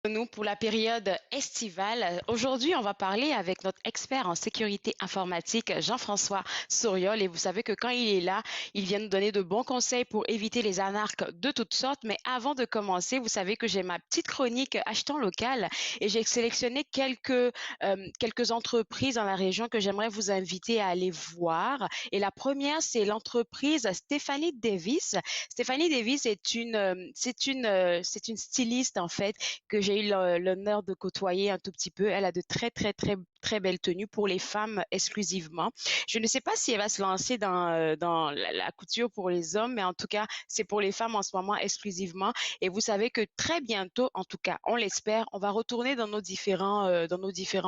Nous pour la période estivale. Aujourd'hui, on va parler avec notre expert en sécurité informatique, Jean-François Souriol. Et vous savez que quand il est là, il vient nous donner de bons conseils pour éviter les anarques de toutes sortes. Mais avant de commencer, vous savez que j'ai ma petite chronique achetant local et j'ai sélectionné quelques entreprises dans la région que j'aimerais vous inviter à aller voir. Et la première, c'est l'entreprise Stéphanie Davis. Stéphanie Davis c'est une styliste en fait que j'ai eu l'honneur de côtoyer un tout petit peu. Elle a de très, très, très, très belles tenues pour les femmes exclusivement. Je ne sais pas si elle va se lancer dans la couture pour les hommes, mais en tout cas, c'est pour les femmes en ce moment exclusivement. Et vous savez que très bientôt, en tout cas, on l'espère, on va retourner dans nos différents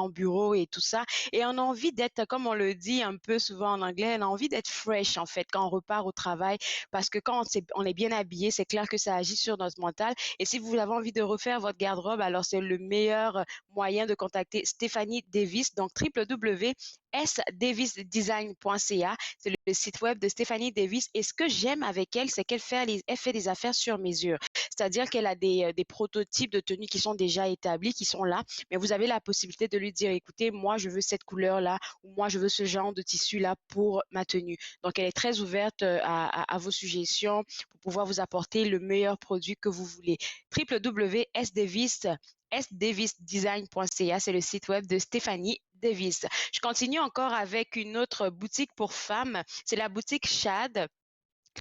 bureaux et tout ça. Et on a envie d'être, comme on le dit un peu souvent en anglais, on a envie d'être fresh, en fait, quand on repart au travail, parce que quand on est bien habillé, c'est clair que ça agit sur notre mental. Et si vous avez envie de refaire votre garde-robe, alors c'est le meilleur moyen de contacter Stéphanie Davis, donc www.sdavisdesign.ca. C'est le site web de Stéphanie Davis. Et ce que j'aime avec elle, c'est elle fait des affaires sur mesure. C'est-à-dire qu'elle a des prototypes de tenues qui sont déjà établis, qui sont là, mais vous avez la possibilité de lui dire, écoutez, moi, je veux cette couleur-là, ou moi, je veux ce genre de tissu-là pour ma tenue. Donc, elle est très ouverte à vos suggestions pour pouvoir vous apporter le meilleur produit que vous voulez. www.sdavisdesign.ca, c'est le site web de Stéphanie Davis. Je continue encore avec une autre boutique pour femmes. C'est la boutique Shad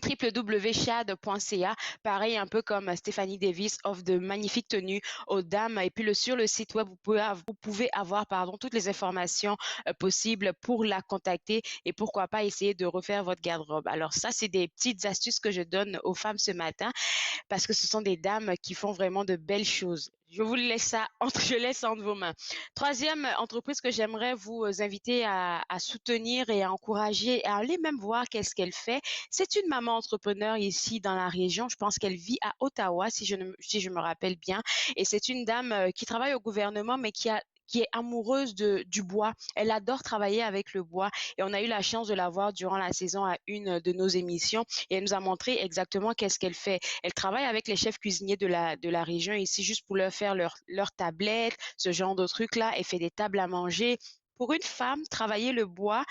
www.shad.ca. Pareil, un peu comme Stéphanie Davis offre de magnifiques tenues aux dames. Et puis sur le site web, vous pouvez avoir toutes les informations possibles pour la contacter et pourquoi pas essayer de refaire votre garde-robe. Alors ça, c'est des petites astuces que je donne aux femmes ce matin parce que ce sont des dames qui font vraiment de belles choses. Je laisse entre vos mains. Troisième entreprise que j'aimerais vous inviter à soutenir et à encourager, à aller même voir qu'est-ce qu'elle fait. C'est une maman entrepreneur ici dans la région. Je pense qu'elle vit à Ottawa, si je me rappelle bien. Et c'est une dame qui travaille au gouvernement, mais qui est amoureuse du bois. Elle adore travailler avec le bois et on a eu la chance de la voir durant la saison à une de nos émissions et elle nous a montré exactement qu'est-ce qu'elle fait. Elle travaille avec les chefs cuisiniers de la région ici juste pour leur faire leur tablette, ce genre de trucs-là. Elle fait des tables à manger. Pour une femme, travailler le bois,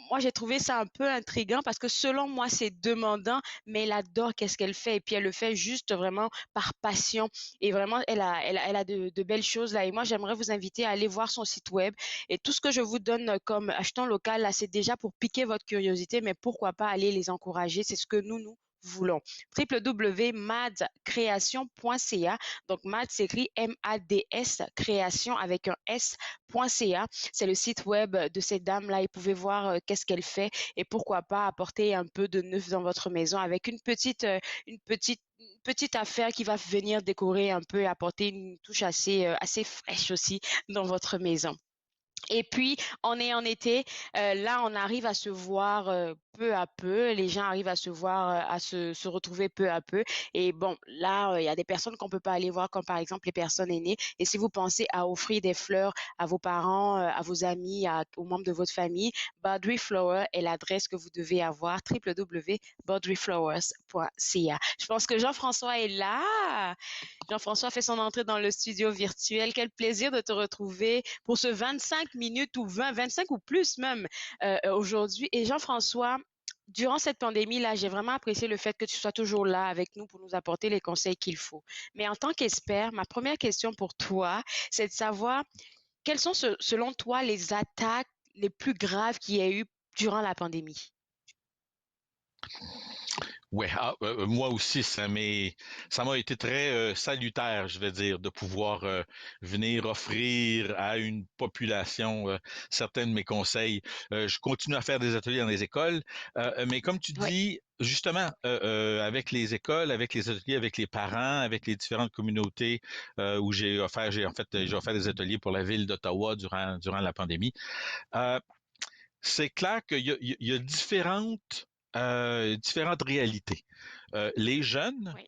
moi j'ai trouvé ça un peu intriguant parce que selon moi c'est demandant, mais elle adore qu'est-ce qu'elle fait et puis elle le fait juste vraiment par passion et vraiment elle a de belles choses là et moi j'aimerais vous inviter à aller voir son site web et tout ce que je vous donne comme achetant local là c'est déjà pour piquer votre curiosité, mais pourquoi pas aller les encourager, c'est ce que nous voulons. www.madscreation.ca. Donc Mads s'écrit M-A-D-S création avec un S.ca. C'est le site web de cette dame-là. Et vous pouvez voir qu'est-ce qu'elle fait et pourquoi pas apporter un peu de neuf dans votre maison avec une petite affaire qui va venir décorer un peu et apporter une touche assez fraîche aussi dans votre maison. Et puis, on est en été. Là, on arrive à se voir peu à peu. Les gens arrivent à se voir, se retrouver peu à peu. Et bon, là, il y a des personnes qu'on peut pas aller voir, comme par exemple les personnes aînées. Et si vous pensez à offrir des fleurs à vos parents, à vos amis, aux membres de votre famille, Baldry Flower est l'adresse que vous devez avoir, www.baldryflowers.ca. Je pense que Jean-François est là. Jean-François fait son entrée dans le studio virtuel. Quel plaisir de te retrouver pour ce 25 minutes ou 20, 25 ou plus même aujourd'hui. Et Jean-François, durant cette pandémie-là, j'ai vraiment apprécié le fait que tu sois toujours là avec nous pour nous apporter les conseils qu'il faut. Mais en tant qu'expert, ma première question pour toi, c'est de savoir quelles sont selon toi les attaques les plus graves qu'il y a eu durant la pandémie. Ouais, moi aussi, ça m'a été très salutaire, je vais dire, de pouvoir venir offrir à une population certains de mes conseils. Je continue à faire des ateliers dans les écoles, mais comme tu Oui. dis, justement, avec les écoles, avec les ateliers, avec les parents, avec les différentes communautés où j'ai offert des ateliers pour la ville d'Ottawa durant la pandémie. Euh, c'est clair qu'il y a différentes réalités. Les jeunes, Oui.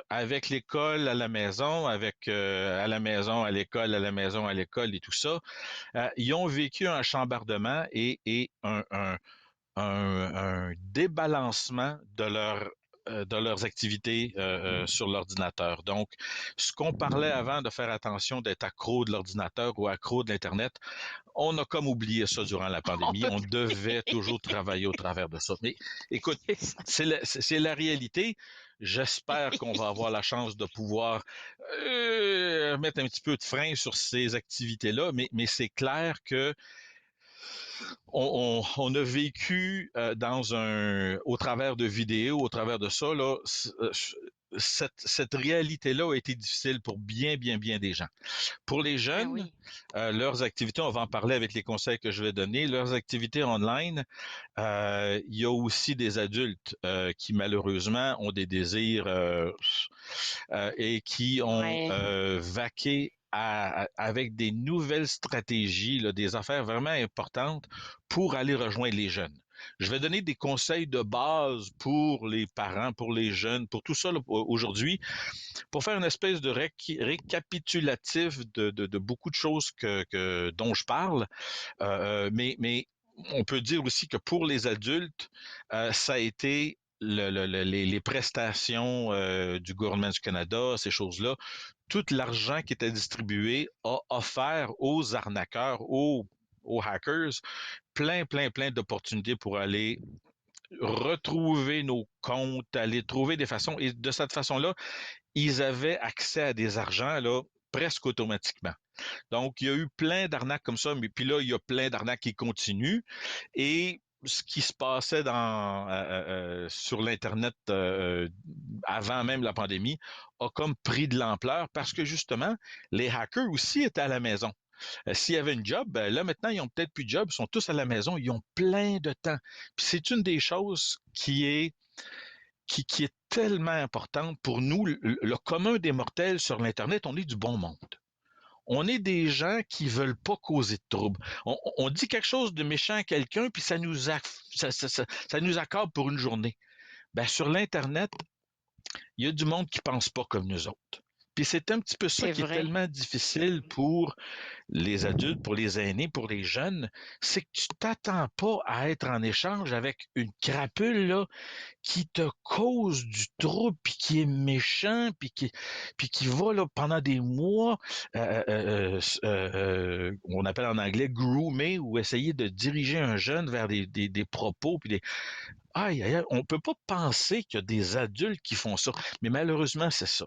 avec l'école à la maison, avec à la maison, à l'école, à la maison, à l'école et tout ça, ils ont vécu un chambardement et un débalancement de leur de leurs activités sur l'ordinateur. Donc, ce qu'on parlait avant de faire attention d'être accro de l'ordinateur ou accro de l'Internet, on a comme oublié ça durant la On pandémie. peut On devait toujours travailler au travers de ça. Mais écoute, c'est ça. c'est la réalité. J'espère qu'on va avoir la chance de pouvoir mettre un petit peu de frein sur ces activités-là, mais c'est clair que on a vécu au travers de vidéos, au travers de ça, là, cette réalité-là a été difficile pour bien, bien, bien des gens. Pour les Ben jeunes, oui, leurs activités, on va en parler avec les conseils que je vais donner, leurs activités online, il y a aussi des adultes qui malheureusement ont des désirs et qui ont ouais, vaqué avec des nouvelles stratégies, là, des affaires vraiment importantes pour aller rejoindre les jeunes. Je vais donner des conseils de base pour les parents, pour les jeunes, pour tout ça là, aujourd'hui, pour faire une espèce de récapitulatif de beaucoup de choses dont je parle. Mais on peut dire aussi que pour les adultes, ça a été les prestations du gouvernement du Canada, ces choses-là, tout l'argent qui était distribué a offert aux arnaqueurs, aux hackers, plein d'opportunités pour aller retrouver nos comptes, aller trouver des façons. Et de cette façon-là, ils avaient accès à des argents là, presque automatiquement. Donc, il y a eu plein d'arnaques comme ça, mais puis là, il y a plein d'arnaques qui continuent. Et ce qui se passait sur l'Internet avant même la pandémie a comme pris de l'ampleur parce que justement, les hackers aussi étaient à la maison. S'il y avait une job, ben là maintenant, ils ont peut-être plus de job, ils sont tous à la maison, ils ont plein de temps. Puis c'est une des choses qui est tellement importante pour nous, le commun des mortels sur l'Internet, on est du bon monde. On est des gens qui veulent pas causer de troubles. On dit quelque chose de méchant à quelqu'un, puis ça nous accorde pour une journée. Ben, sur l'Internet, il y a du monde qui pense pas comme nous autres. Puis c'est un petit peu ça c'est qui est vrai. tellement difficile pour les adultes, pour les aînés, pour les jeunes, c'est que tu t'attends pas à être en échange avec une crapule là, qui te cause du trouble, puis qui est méchant, puis qui va là, pendant des mois, on appelle en anglais groomer ou essayer de diriger un jeune vers des propos, puis des aïe, aïe, aïe, on peut pas penser qu'il y a des adultes qui font ça, mais malheureusement c'est ça.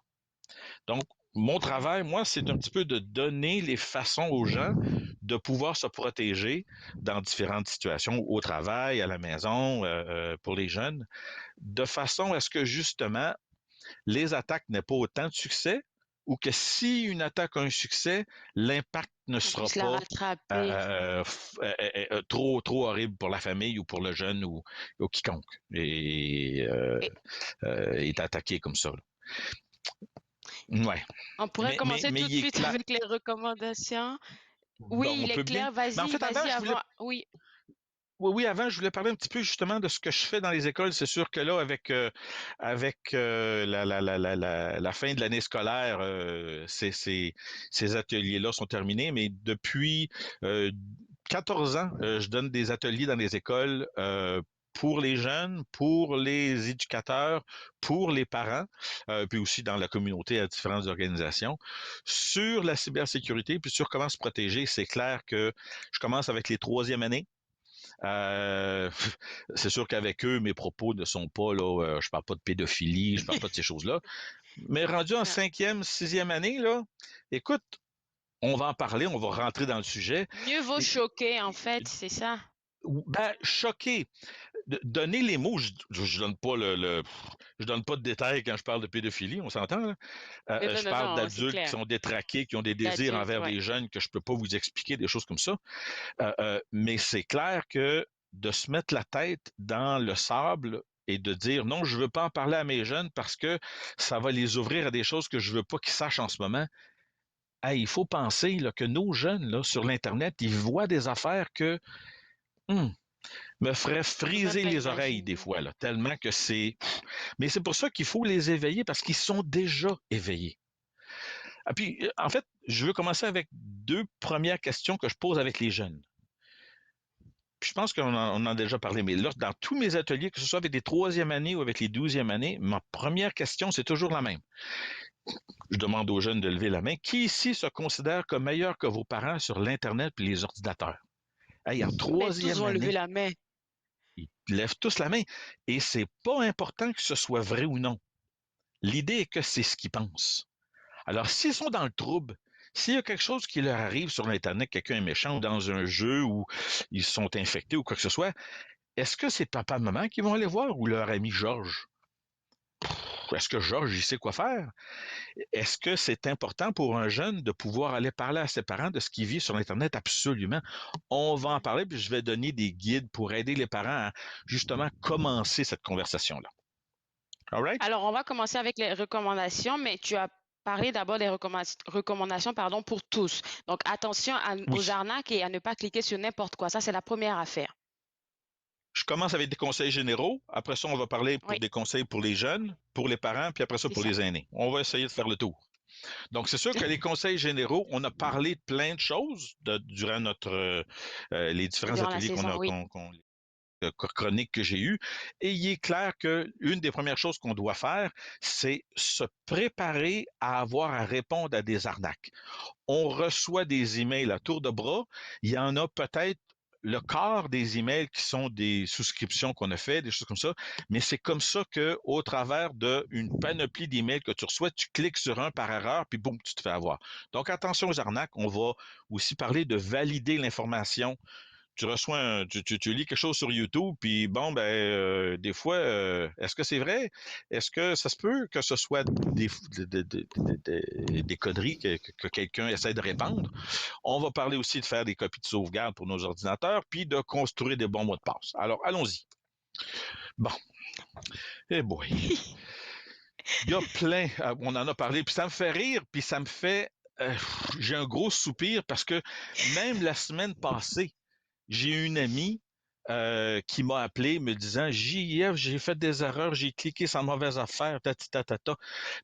Donc mon travail, moi, c'est un petit peu de donner les façons aux gens de pouvoir se protéger dans différentes situations, au travail, à la maison, pour les jeunes, de façon à ce que justement les attaques n'aient pas autant de succès ou que si une attaque a un succès, l'impact ne On sera puisse la pas rattraper. trop horrible pour la famille ou pour le jeune ou quiconque Et est attaqué comme ça. Là. Ouais. on pourrait commencer Mais tout de il est suite clair. avec les recommandations. Bon, Oui, on il est peut bien. clair. Mais en Vas-y, fait, avant, vas-y je voulais avant. Oui. Oui, oui, avant, je voulais parler un petit peu justement de ce que je fais dans les écoles. C'est sûr que là, avec la fin de l'année scolaire, ces ateliers-là sont terminés, mais depuis euh, 14 ans, je donne des ateliers dans les écoles pour les jeunes, pour les éducateurs, pour les parents, puis aussi dans la communauté à différentes organisations, sur la cybersécurité, puis sur comment se protéger. C'est clair que je commence avec les troisième années. Euh, c'est sûr qu'avec eux, mes propos ne sont pas là. Je parle pas de pédophilie, je parle pas de ces choses-là. Mais rendu en Non. cinquième, sixième année, là, écoute, on va en parler, on va rentrer dans le sujet. Mieux vaut Et, choquer, en fait, c'est ça. ben, choqué. Donner les mots, je donne pas je donne pas de détails quand je parle de pédophilie, on s'entend, là. Non, Je non, parle non, c'est d'adultes qui clair. sont détraqués, qui ont des désirs D'adulte, envers ouais. des jeunes que je peux pas vous expliquer, des choses comme ça. Mais c'est clair que de se mettre la tête dans le sable et de dire non, je veux pas en parler à mes jeunes parce que ça va les ouvrir à des choses que je veux pas qu'ils sachent en ce moment. Hey, il faut penser là, que nos jeunes là, sur l'Internet, ils voient des affaires que hum, me feraient On peut même friser pas les oreilles des imaginer. fois, là, tellement que c'est. Mais c'est pour ça qu'il faut les éveiller parce qu'ils sont déjà éveillés. Ah, puis, en fait, je veux commencer avec deux premières questions que je pose avec les jeunes. puis je pense qu'on en a déjà parlé, mais là, dans tous mes ateliers, que ce soit avec les troisième années ou avec les 12e années, ma première question, c'est toujours la même. Je demande aux jeunes de lever la main. Qui ici se considère comme meilleur que vos parents sur l'Internet et les ordinateurs? Hey, en Mais tous troisième vont lever année, la main. ils lèvent tous la main. Et c'est pas important que ce soit vrai ou non. L'idée est que c'est ce qu'ils pensent. Alors, s'ils sont dans le trouble, s'il y a quelque chose qui leur arrive sur l'Internet, quelqu'un est méchant ou dans un jeu où ils sont infectés ou quoi que ce soit, est-ce que c'est papa, maman qui vont aller voir ou leur ami Georges? Est-ce que Georges, il sait quoi faire? Est-ce que c'est important pour un jeune de pouvoir aller parler à ses parents de ce qu'il vit sur Internet? Absolument. On va en parler, puis je vais donner des guides pour aider les parents à justement commencer cette conversation-là. All right? Alors, on va commencer avec les recommandations, mais tu as parlé d'abord des recommandations, pardon, pour tous. Donc, attention aux Oui. arnaques et à ne pas cliquer sur n'importe quoi. Ça, c'est la première affaire. Je commence avec des conseils généraux. Après ça, on va parler pour Oui, des conseils pour les jeunes, pour les parents, puis après ça, c'est pour ça. les aînés. On va essayer de faire le tour. Donc, c'est sûr que les conseils généraux, on a parlé de plein de choses durant les différents Durant la ateliers saison, oui. chroniques que j'ai eues. Et il est clair que une des premières choses qu'on doit faire, c'est se préparer à avoir à répondre à des arnaques. On reçoit des emails à tour de bras. Il y en a peut-être le quart des emails qui sont des souscriptions qu'on a fait, des choses comme ça, mais c'est comme ça que, au travers d'une panoplie d'emails que tu reçois, tu cliques sur un par erreur, puis boum, tu te fais avoir. Donc attention aux arnaques. On va aussi parler de valider l'information. Tu reçois tu lis quelque chose sur YouTube, puis bon, ben des fois, est-ce que c'est vrai? Est-ce que ça se peut que ce soit des conneries que quelqu'un essaie de répandre? On va parler aussi de faire des copies de sauvegarde pour nos ordinateurs, puis de construire des bons mots de passe. Alors, allons-y. Bon, eh boy. Il y a plein, on en a parlé, puis ça me fait rire, puis ça me fait, euh, j'ai un gros soupir parce que même la semaine passée, j'ai une amie qui m'a appelé me disant JF, j'ai fait des erreurs, j'ai cliqué sur la mauvaise affaire, ta.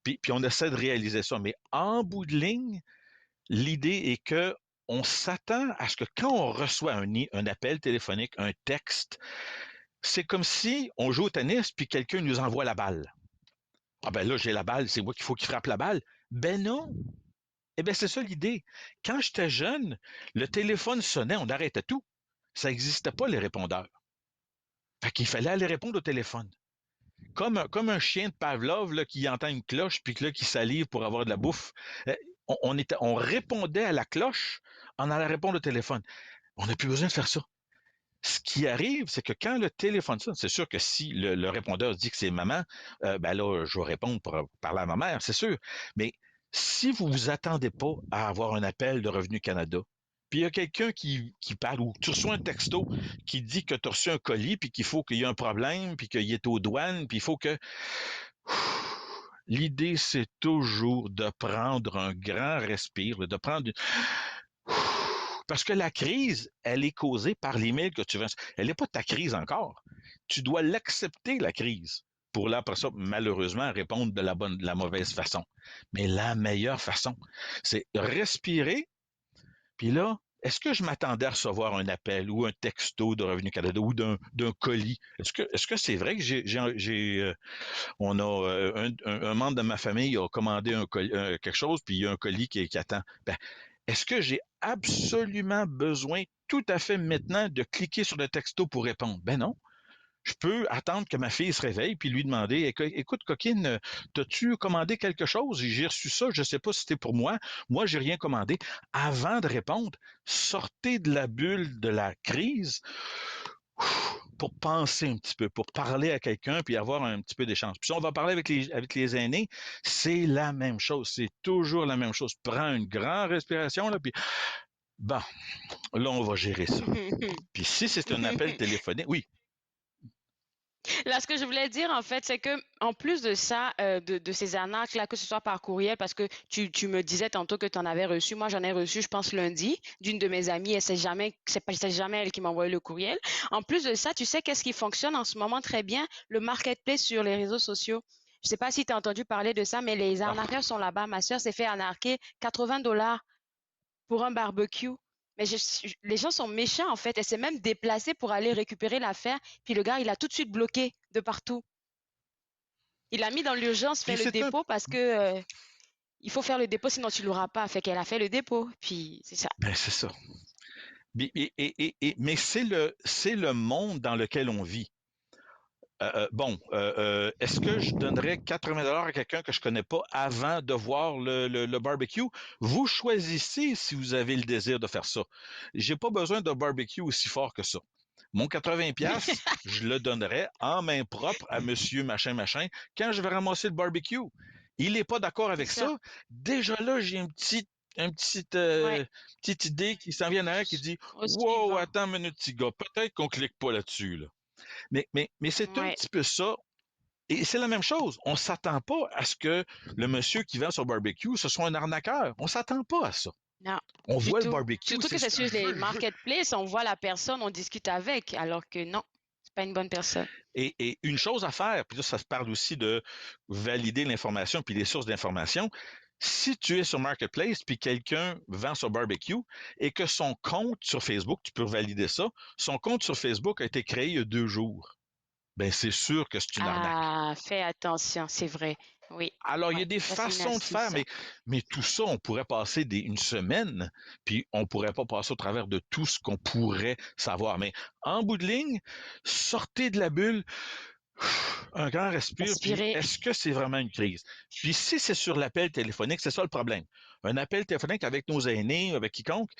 Puis on essaie de réaliser ça. Mais en bout de ligne, l'idée est que on s'attend à ce que quand on reçoit un appel téléphonique, un texte, c'est comme si on joue au tennis puis quelqu'un nous envoie la balle. Ah ben là, j'ai la balle, c'est moi qu'il faut qu'il frappe la balle. Ben non. Eh bien, c'est ça l'idée. Quand j'étais jeune, le téléphone sonnait, on arrêtait tout. Ça n'existait pas, les répondeurs. Fait qu'il fallait aller répondre au téléphone. Comme un chien de Pavlov là, qui entend une cloche puis là, qui salive pour avoir de la bouffe. On répondait à la cloche en allant répondre au téléphone. On n'a plus besoin de faire ça. Ce qui arrive, c'est que quand le téléphone sonne, c'est sûr que si le répondeur dit que c'est maman, ben là, je vais répondre pour parler à ma mère, c'est sûr. Mais si vous vous attendez pas à avoir un appel de Revenu Canada, puis il y a quelqu'un qui parle, ou tu reçois un texto qui dit que tu as reçu un colis, puis qu'il faut qu'il y ait un problème, puis qu'il est aux douanes, puis il faut que... L'idée, c'est toujours de prendre un grand respire, de prendre parce que la crise, elle est causée par l'email que tu veux. Elle n'est pas ta crise encore. Tu dois l'accepter, la crise, pour là, après ça, malheureusement, répondre de la mauvaise façon. Mais la meilleure façon, c'est respirer, puis là, est-ce que je m'attendais à recevoir un appel ou un texto de Revenu Canada ou d'un colis? Est-ce que c'est vrai que on a un membre de ma famille a commandé quelque chose, puis il y a un colis qui attend? Ben, est-ce que j'ai absolument besoin tout à fait maintenant de cliquer sur le texto pour répondre? Ben non. Je peux attendre que ma fille se réveille puis lui demander écoute, coquine, t'as-tu commandé quelque chose? J'ai reçu ça, je ne sais pas si c'était pour moi. Moi, j'ai rien commandé. Avant de répondre, sortez de la bulle de la crise pour penser un petit peu, pour parler à quelqu'un puis avoir un petit peu d'échange. Puis si on va parler avec les aînés, c'est la même chose. C'est toujours la même chose. Prends une grande respiration, là, puis bon, là, on va gérer ça. Puis si c'est un appel téléphonique, oui. Là, ce que je voulais dire, en fait, c'est que en plus de ça, de ces arnaques-là, que ce soit par courriel, parce que tu me disais tantôt que tu en avais reçu. Moi, j'en ai reçu, je pense, lundi, d'une de mes amies, et c'est jamais elle qui m'a envoyé le courriel. En plus de ça, tu sais qu'est-ce qui fonctionne en ce moment très bien? Le marketplace sur les réseaux sociaux. Je sais pas si tu as entendu parler de ça, mais les Ah, arnaqueurs sont là-bas. Ma sœur s'est fait arnaquer 80 $ pour un barbecue. Mais les gens sont méchants, en fait. Elle s'est même déplacée pour aller récupérer l'affaire. Puis le gars, il a tout de suite bloqué de partout. Il a mis dans l'urgence, Puis fait le c'est un... dépôt parce que il faut faire le dépôt, sinon tu l'auras pas. Fait qu'elle a fait le dépôt. Puis c'est ça. Ben, c'est ça. Mais c'est le monde dans lequel on vit. Est-ce que je donnerais 80 $ à quelqu'un que je connais pas avant de voir le barbecue? Vous choisissez si vous avez le désir de faire ça. J'ai pas besoin d'un barbecue aussi fort que ça. Mon 80$, je le donnerais en main propre à monsieur machin machin quand je vais ramasser le barbecue. Il n'est pas d'accord C'est avec ça. ça. Déjà là, j'ai un petit, Ouais. petite idée qui s'en vient derrière qui dit Au wow, suivant. attends une minute, petit gars, peut-être qu'on clique pas là-dessus, là. Mais c'est un Ouais. petit peu ça. Et c'est la même chose. On s'attend pas à ce que le monsieur qui vend sur barbecue, ce soit un arnaqueur. On s'attend pas à ça. Non, On du voit le tout. barbecue, Surtout c'est que c'est ce que sur les je veux. marketplaces, on voit la personne, on discute avec, alors que non, c'est pas une bonne personne. Et une chose à faire, puis là, ça se parle aussi de valider l'information puis les sources d'information. Si tu es sur Marketplace puis quelqu'un vend sur barbecue et que son compte sur Facebook, tu peux valider ça, son compte sur Facebook a été créé il y a 2 jours. Ben, c'est sûr que c'est une arnaque. Ah, fais attention, c'est vrai. Oui, Alors, il y a ouais, des ça c'est une façons de astuce, faire, ça. mais tout ça, on pourrait passer une semaine, puis on pourrait pas passer au travers de tout ce qu'on pourrait savoir. Mais en bout de ligne, sortez de la bulle, un grand respire, puis Respirer. est-ce que c'est vraiment une crise? Puis si c'est sur l'appel téléphonique, c'est ça le problème. Un appel téléphonique avec nos aînés, avec quiconque,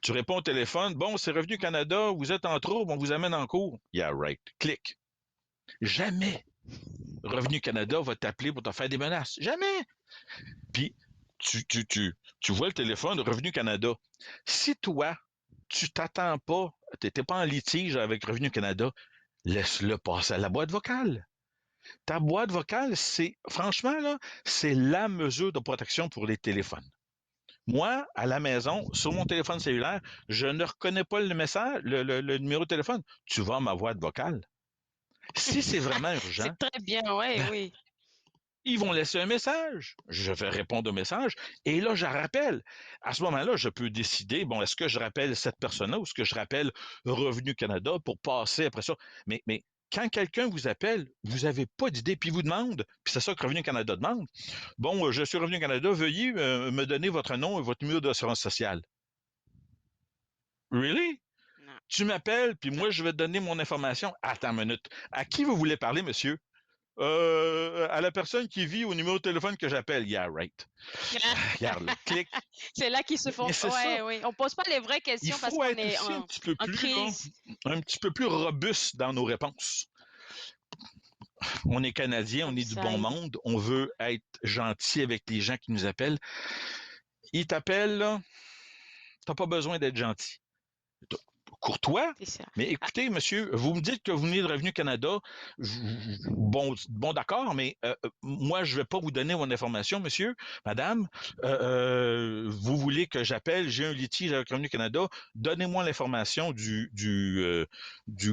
tu réponds au téléphone, bon, c'est Revenu Canada, vous êtes en trouble, on vous amène en cours. Yeah, right. Clic. Jamais Revenu Canada va t'appeler pour te faire des menaces. Jamais. Puis, tu vois le téléphone Revenu Canada. Si toi, tu t'attends pas, tu n'étais pas en litige avec Revenu Canada, laisse-le passer à la boîte vocale. Ta boîte vocale, c'est, franchement, là, c'est la mesure de protection pour les téléphones. Moi, à la maison, sur mon téléphone cellulaire, je ne reconnais pas le message, le numéro de téléphone. Tu vas à ma boîte vocale. Si c'est vraiment urgent, C'est très bien, ouais, ben, oui. ils vont laisser un message. Je vais répondre au message et là, je rappelle. À ce moment-là, je peux décider, bon, est-ce que je rappelle cette personne-là ou est-ce que je rappelle Revenu Canada pour passer après ça? Mais quand quelqu'un vous appelle, vous n'avez pas d'idée, puis il vous demande, puis c'est ça que Revenu Canada demande, bon, je suis Revenu Canada, veuillez me donner votre nom et votre numéro d'assurance sociale. Really? Non, Tu m'appelles, puis non. moi, je vais te donner mon information. Attends une minute. À qui vous voulez parler, monsieur? À la personne qui vit au numéro de téléphone que j'appelle. Yeah, right. Regarde, là, clic. C'est là qu'ils se font. Mais c'est ça. Ouais, oui. On pose pas les vraies Il questions parce faut qu'on être est aussi en crise. un petit peu plus robuste dans nos réponses. On est Canadiens, on Comme est du ça. bon monde, on veut être gentil avec les gens qui nous appellent. Ils t'appellent, là, t'as pas besoin d'être gentil. Courtois. C'est ça. Mais Ah, écoutez, monsieur, vous me dites que vous venez de Revenu Canada. Bon, d'accord, mais moi, je ne vais pas vous donner mon information, monsieur, madame. Vous voulez que j'appelle, j'ai un litige avec Revenu Canada. Donnez-moi l'information du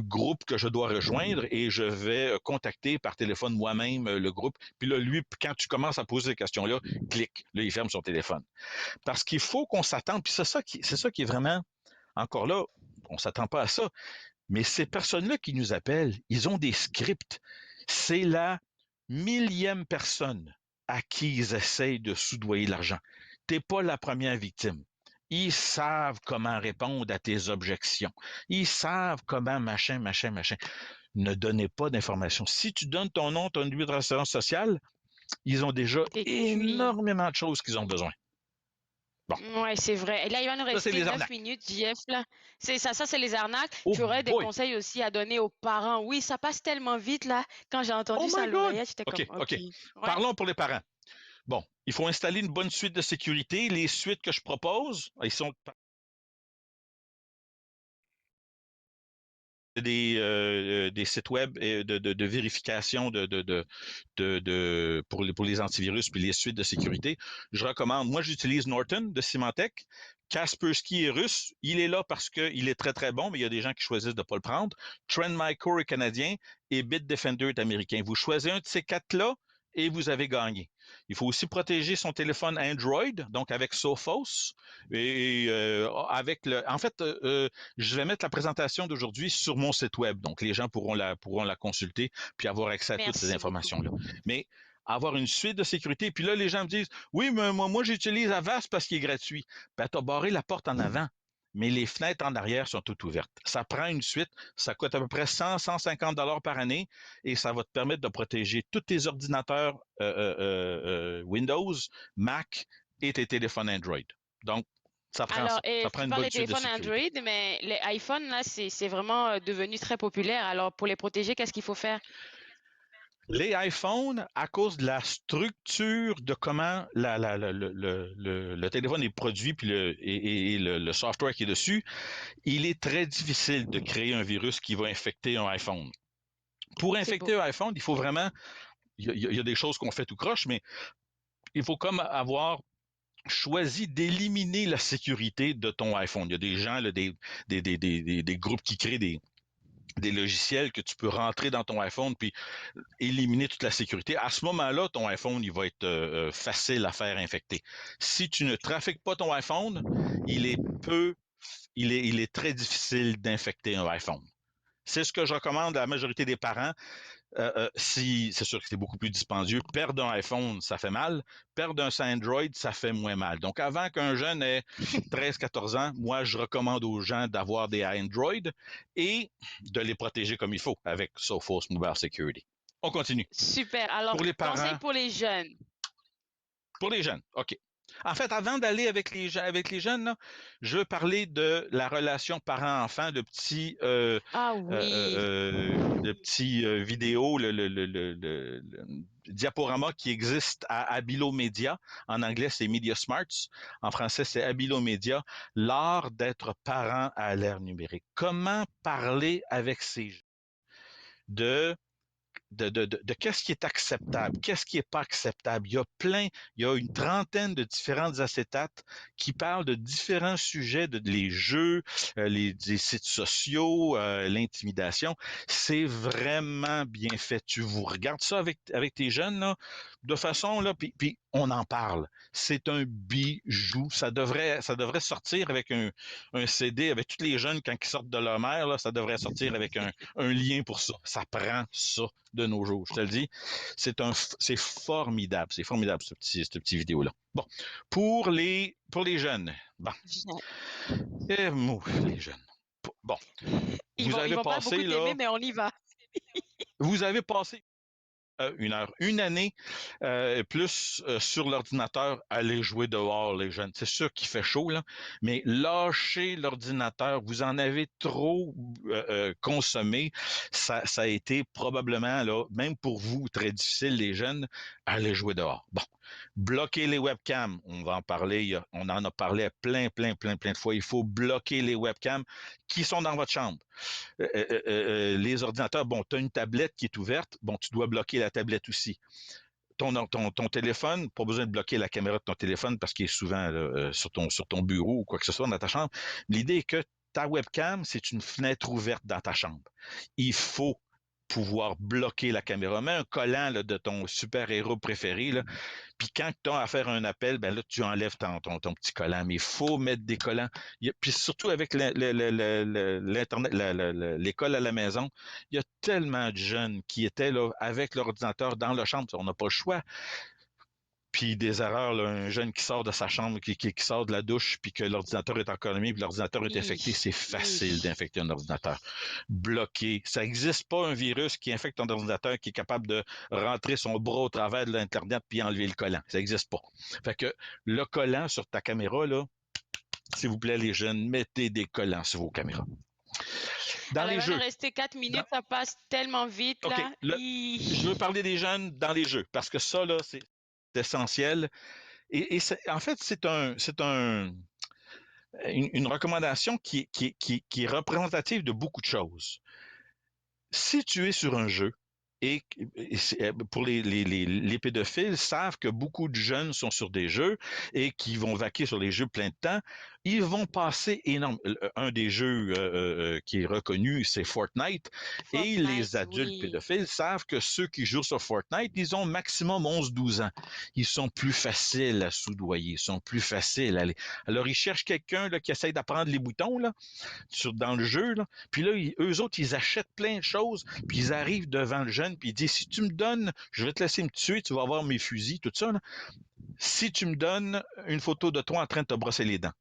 groupe que je dois rejoindre et je vais contacter par téléphone moi-même le groupe. Puis là, lui, quand tu commences à poser ces questions-là, clique. Là, il ferme son téléphone. Parce qu'il faut qu'on s'attende. Puis c'est ça qui est vraiment encore là, on ne s'attend pas à ça. Mais ces personnes-là qui nous appellent, ils ont des scripts. C'est la millième personne à qui ils essayent de soudoyer l'argent. Tu n'es pas la première victime. Ils savent comment répondre à tes objections. Ils savent comment machin, machin, machin. Ne donnez pas d'informations. Si tu donnes ton nom, ton numéro de assurance sociale, ils ont déjà t'es cuit. énormément de choses qu'ils ont besoin. Bon, Ouais, c'est vrai. Et là, il va nous ça, c'est rester les 9 arnaques. minutes, JF, là. C'est ça, ça, c'est les arnaques. Oh Tu aurais des boy! conseils aussi à donner aux parents. Oui, ça passe tellement vite, là. Quand j'ai Oh entendu ça my à God! l'oreillette, j'étais comme, OK, OK. OK. Ouais. Parlons pour les parents. Bon, il faut installer une bonne suite de sécurité. Les suites que je propose, ils sont des sites web de vérification pour les antivirus puis les suites de sécurité. Je recommande, moi j'utilise Norton de Symantec. Kaspersky est russe. Il est là parce qu'il est très très bon, mais il y a des gens qui choisissent de ne pas le prendre. Trend Micro est canadien et Bitdefender est américain. Vous choisissez un de ces quatre-là et vous avez gagné. Il faut aussi protéger son téléphone Android, donc avec Sophos. En fait, je vais mettre la présentation d'aujourd'hui sur mon site web, donc les gens pourront la consulter puis avoir accès à toutes ces Merci beaucoup. informations-là. Mais avoir une suite de sécurité, puis là, les gens me disent, oui, mais moi j'utilise Avast parce qu'il est gratuit. Ben, tu as barré la porte en avant, mais les fenêtres en arrière sont toutes ouvertes. Ça prend une suite, ça coûte à peu près 100-150 $ par année et ça va te permettre de protéger tous tes ordinateurs Windows, Mac et tes téléphones Android. Donc, ça prend Alors, ça. et Ça prend tu une parles bonne des suite de téléphones sécurité. Android, mais les iPhones, là, c'est vraiment devenu très populaire. Alors, pour les protéger, qu'est-ce qu'il faut faire? Les iPhones, à cause de la structure de comment le téléphone est produit puis le software qui est dessus, il est très difficile de créer un virus qui va infecter un iPhone. Pour C'est infecter beau. un iPhone, il faut vraiment, il y a des choses qu'on fait tout croche, mais il faut comme avoir choisi d'éliminer la sécurité de ton iPhone. Il y a des gens, là, des groupes qui créent des logiciels que tu peux rentrer dans ton iPhone puis éliminer toute la sécurité. À ce moment-là, ton iPhone, il va être facile à faire infecter. Si tu ne trafiques pas ton iPhone, il est peu, il est très difficile d'infecter un iPhone. C'est ce que je recommande à la majorité des parents. Si c'est sûr que c'est beaucoup plus dispendieux, perdre un iPhone, ça fait mal. Perdre un Android, ça fait moins mal. Donc, avant qu'un jeune ait 13-14 ans, moi, je recommande aux gens d'avoir des Android et de les protéger comme il faut avec Sophos Mobile Security. On continue. Super. Alors, Pour les conseil parents, pour les jeunes. pour les jeunes, OK. En fait, avant d'aller avec les jeunes, là, je veux parler de la relation parent-enfant, Ah oui. de petits vidéos, le diaporama qui existe à Abilo Media. En anglais, c'est Media Smarts. En français, c'est Abilo Media. L'art d'être parent à l'ère numérique. Comment parler avec ces jeunes de qu'est-ce qui est acceptable, qu'est-ce qui n'est pas acceptable. Il y a une trentaine de différentes acétates qui parlent de différents sujets, les jeux, les sites sociaux, l'intimidation. C'est vraiment bien fait. Tu vous regardes ça avec tes jeunes, là, de façon, là, puis on en parle. C'est un bijou. Ça devrait sortir avec un CD, avec tous les jeunes quand ils sortent de leur mère, là, ça devrait sortir avec un lien pour ça. Ça prend ça de nos jours. Je te le dis, c'est formidable. C'est formidable, ce petit vidéo-là. Bon. Pour les jeunes. Bon. Les jeunes. Bon. Ils vont pas beaucoup t'aimer, mais on y va. Vous avez passé une heure, une année plus sur l'ordinateur, aller jouer dehors, les jeunes. C'est sûr qu'il fait chaud, là, mais lâchez l'ordinateur. Vous en avez trop consommé. Ça a été probablement, là, même pour vous, très difficile, les jeunes, aller jouer dehors. Bon. Bloquer les webcams, on va en parler, on en a parlé plein de fois. Il faut bloquer les webcams qui sont dans votre chambre. Les ordinateurs, bon, tu as une tablette qui est ouverte, bon, tu dois bloquer la tablette aussi. Ton téléphone, pas besoin de bloquer la caméra de ton téléphone parce qu'il est souvent là, sur ton bureau ou quoi que ce soit dans ta chambre. L'idée est que ta webcam, c'est une fenêtre ouverte dans ta chambre. Il faut pouvoir bloquer la caméra. Mets un collant là, de ton super-héros préféré, là, puis quand tu as à faire un appel, ben là, tu enlèves ton petit collant. Mais il faut mettre des collants. Puis surtout avec l'Internet, l'école à la maison, il y a tellement de jeunes qui étaient là avec l'ordinateur dans leur chambre. On n'a pas le choix. Puis des erreurs, là, un jeune qui sort de sa chambre, qui sort de la douche, puis que l'ordinateur est encore allumé, puis l'ordinateur est infecté, c'est facile d'infecter un ordinateur. Bloqué. Ça n'existe pas un virus qui infecte un ordinateur qui est capable de rentrer son bras au travers de l'Internet puis enlever le collant. Ça n'existe pas. Fait que le collant sur ta caméra, là, s'il vous plaît, les jeunes, mettez des collants sur vos caméras. Dans Alors, les il va nous jeux. rester 4 Dans... minutes, ça passe tellement vite, OK. là. Je veux parler des jeunes dans les jeux parce que ça, là, c'est essentiel. Et en fait, une recommandation qui est représentative de beaucoup de choses. Si tu es sur un jeu, et pour les pédophiles savent que beaucoup de jeunes sont sur des jeux et qui vont vaquer sur les jeux plein de temps, Ils vont passer énorme. Un des jeux qui est reconnu, c'est Fortnite. Et les Fortnite, adultes oui. pédophiles savent que ceux qui jouent sur Fortnite, ils ont maximum 11-12 ans. Ils sont plus faciles à soudoyer, ils sont plus faciles à aller. Alors, ils cherchent quelqu'un là, qui essaye d'apprendre les boutons là, dans le jeu. Là. Puis là, eux autres, ils achètent plein de choses, puis ils arrivent devant le jeune, puis ils disent, si tu me donnes, je vais te laisser me tuer, tu vas avoir mes fusils, tout ça. Là. Si tu me donnes une photo de toi en train de te brosser les dents,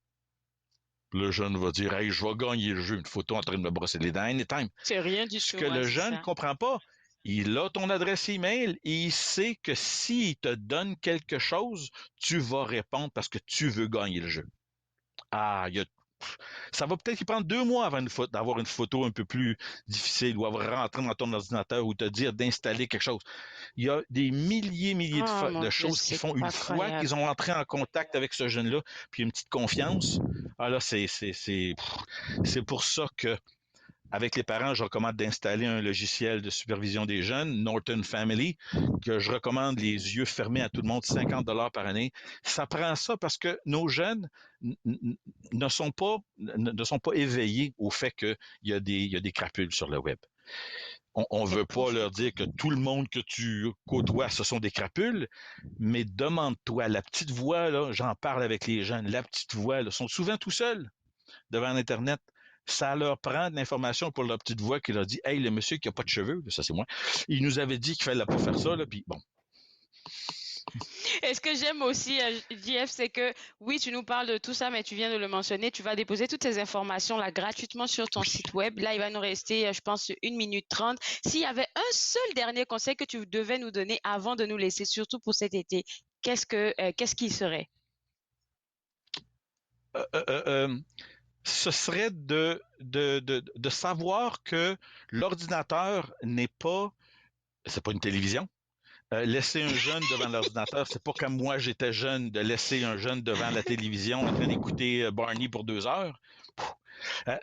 le jeune va dire, hey, je vais gagner le jeu, une photo en train de me brosser les dents anytime. C'est rien du Ce tout, que ouais, le c'est jeune ne ça. comprend pas, il a ton adresse email et il sait que s'il te donne quelque chose, tu vas répondre parce que tu veux gagner le jeu. Ah, ça va peut-être y prendre 2 mois avant d'avoir une photo un peu plus difficile ou avoir rentré dans ton ordinateur ou te dire d'installer quelque chose. Il y a des milliers Oh mon de Dieu, choses qu'ils c'est font une fois incroyable. qu'ils ont entré en contact avec ce jeune-là, puis une petite confiance. Ah là, c'est pour ça que avec les parents, je recommande d'installer un logiciel de supervision des jeunes, Norton Family, que je recommande les yeux fermés à tout le monde, 50 $ par année. Ça prend ça parce que nos jeunes ne sont pas éveillés au fait qu'il y a des crapules sur le web. On Les veut pas pauvres leur petits. dire que tout le monde que tu côtoies, ce sont des crapules, mais demande-toi, la petite voix, là, j'en parle avec les jeunes, la petite voix, là, sont souvent tout seuls devant Internet. Ça leur prend de l'information pour leur petite voix qui leur dit, hey, le monsieur qui a pas de cheveux, ça c'est moi, il nous avait dit qu'il fallait pas faire ça, là, puis bon. Et ce que j'aime aussi, JF, c'est que oui, tu nous parles de tout ça, mais tu viens de le mentionner, tu vas déposer toutes ces informations là gratuitement sur ton site web. Là, il va nous rester, je pense, 1 minute 30. S'il y avait un seul dernier conseil que tu devais nous donner avant de nous laisser, surtout pour cet été, qu'est-ce qu'il serait? Euh, euh, euh, euh, Ce serait de savoir que l'ordinateur c'est pas une télévision. Laisser un jeune devant l'ordinateur, c'est pas comme moi j'étais jeune de laisser un jeune devant la télévision en train d'écouter Barney pour 2 heures. Euh,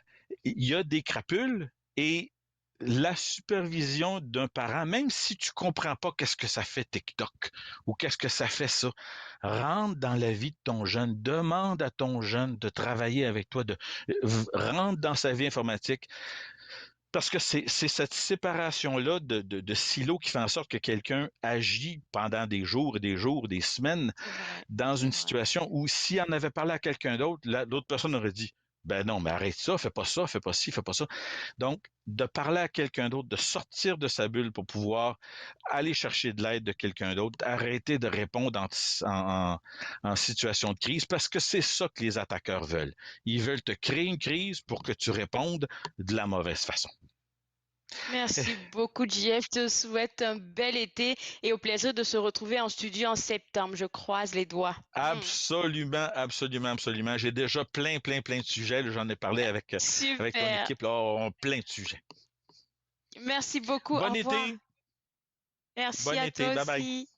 Il y a des crapules et la supervision d'un parent, même si tu comprends pas qu'est-ce que ça fait TikTok ou qu'est-ce que ça fait ça, rentre dans la vie de ton jeune, demande à ton jeune de travailler avec toi, rentre dans sa vie informatique, parce que c'est cette séparation-là de silos qui fait en sorte que quelqu'un agit pendant des jours et des jours, des semaines, C'est vrai, dans c'est une vrai. situation où si on avait parlé à quelqu'un d'autre, l'autre personne aurait dit, ben non, mais arrête ça, fais pas ci, fais pas ça. Donc, de parler à quelqu'un d'autre, de sortir de sa bulle pour pouvoir aller chercher de l'aide de quelqu'un d'autre, arrêter de répondre en situation de crise, parce que c'est ça que les attaqueurs veulent. Ils veulent te créer une crise pour que tu répondes de la mauvaise façon. Merci beaucoup, JF. Je te souhaite un bel été et au plaisir de se retrouver en studio en septembre. Je croise les doigts. Absolument, absolument, absolument. J'ai déjà plein de sujets. J'en ai parlé avec ton Super. équipe, là, on plein de sujets. Merci beaucoup. Au Bon revoir. été, Merci bon à été, toi bye bye. aussi.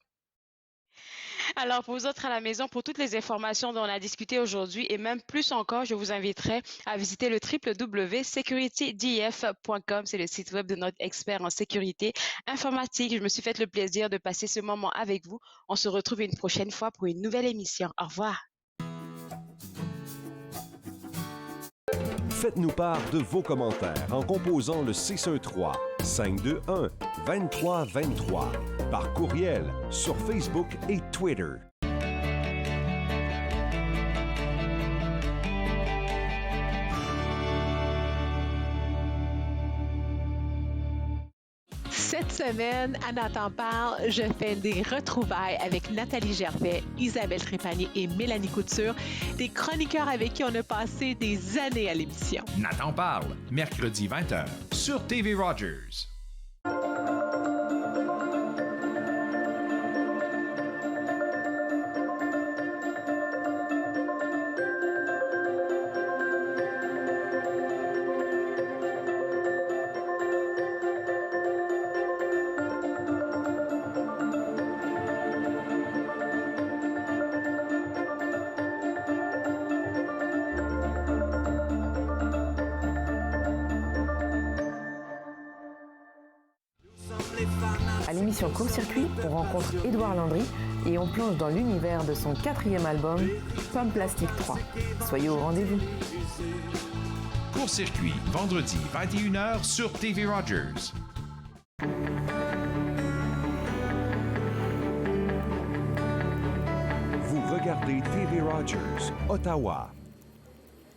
Alors, pour vous autres à la maison, pour toutes les informations dont on a discuté aujourd'hui et même plus encore, je vous inviterai à visiter le www.securitydf.com. C'est le site web de notre expert en sécurité informatique. Je me suis fait le plaisir de passer ce moment avec vous. On se retrouve une prochaine fois pour une nouvelle émission. Au revoir. Faites-nous part de vos commentaires en composant le 613-521-2323 par courriel sur Facebook et Twitter. Cette semaine, à Nathan parle, je fais des retrouvailles avec Nathalie Gervais, Isabelle Trépanier et Mélanie Couture, des chroniqueurs avec qui on a passé des années à l'émission. Nathan parle, mercredi 20h sur TV Rogers. À l'émission Court-Circuit, on rencontre Édouard Landry et on plonge dans l'univers de son 4e album, Pomme Plastique 3. Soyez au rendez-vous. Court-Circuit, vendredi 21h sur TV Rogers. Vous regardez TV Rogers, Ottawa.